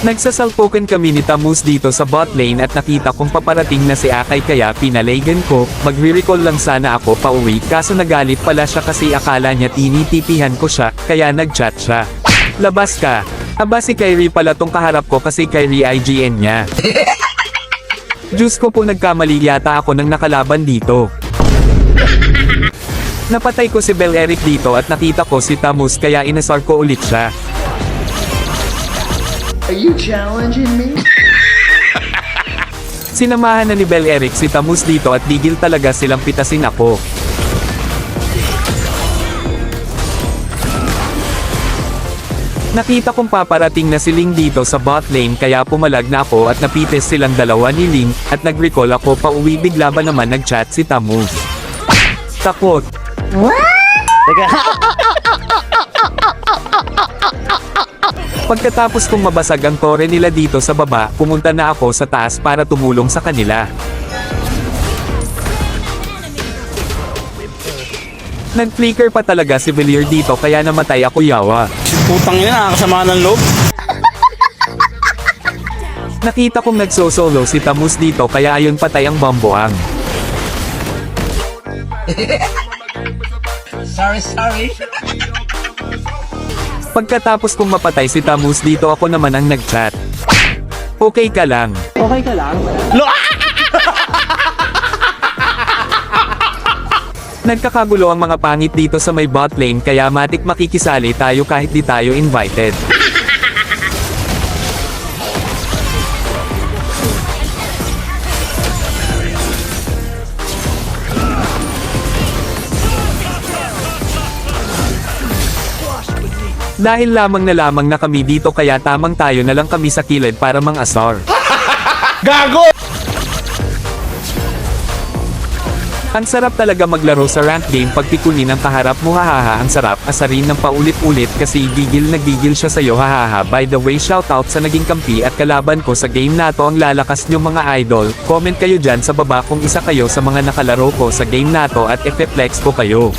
Nagsasalpokan kami ni Tamus dito sa bot lane at nakita kong paparating na si Akay kaya pinalaygan ko, magre-recall lang sana ako pauwi kaso nagalit pala siya kasi akala niya tinitipihan ko siya, kaya nag-chat siya. Labas ka! Aba si Kyrie pala tong kaharap ko kasi Kyrie IGN niya. Diyos ko po nagkamali yata ako ng nakalaban dito. Napatay ko si Bel Eric dito at nakita ko si Tamus kaya inasar ko ulit siya. Are you challenging me? Sinamahan na ni Bel Eric si Tamus dito at digil talaga silang pitasin ako. Nakita kong paparating na si Ling dito sa bot lane kaya pumalag na ako at napites silang dalawa ni Ling, at nag-recall ako pauwi bigla ba naman nag-chat si Tamus. Takot. Pagkatapos kong mabasag ang tore nila dito sa baba, pumunta na ako sa taas para tumulong sa kanila. Nag-flicker pa talaga si Villiers dito kaya namatay ako yawa. Putang ina, nakakasama ng loob. Nakita kong nagso-solo si Tamus dito kaya ayon patay ang bamboang. Sorry. Pagkatapos kong mapatay si Tamus dito ako naman ang nag-chat. Okay ka lang. Nagkakagulo ang mga pangit dito sa may bot lane kaya matik makikisali tayo kahit di tayo invited. Dahil lamang na kami dito kaya tamang tayo na lang kami sa kilid para mang-asar. Gago! Ang sarap talaga maglaro sa rank game pag pikunin ang kaharap mo hahaha, ang sarap asarin ng paulit-ulit kasi nagigil siya sa'yo hahaha. By the way, shoutout sa naging kampi at kalaban ko sa game na to, ang lalakas nyo mga idol. Comment kayo dyan sa baba kung isa kayo sa mga nakalaro ko sa game na to at e-flex ko kayo.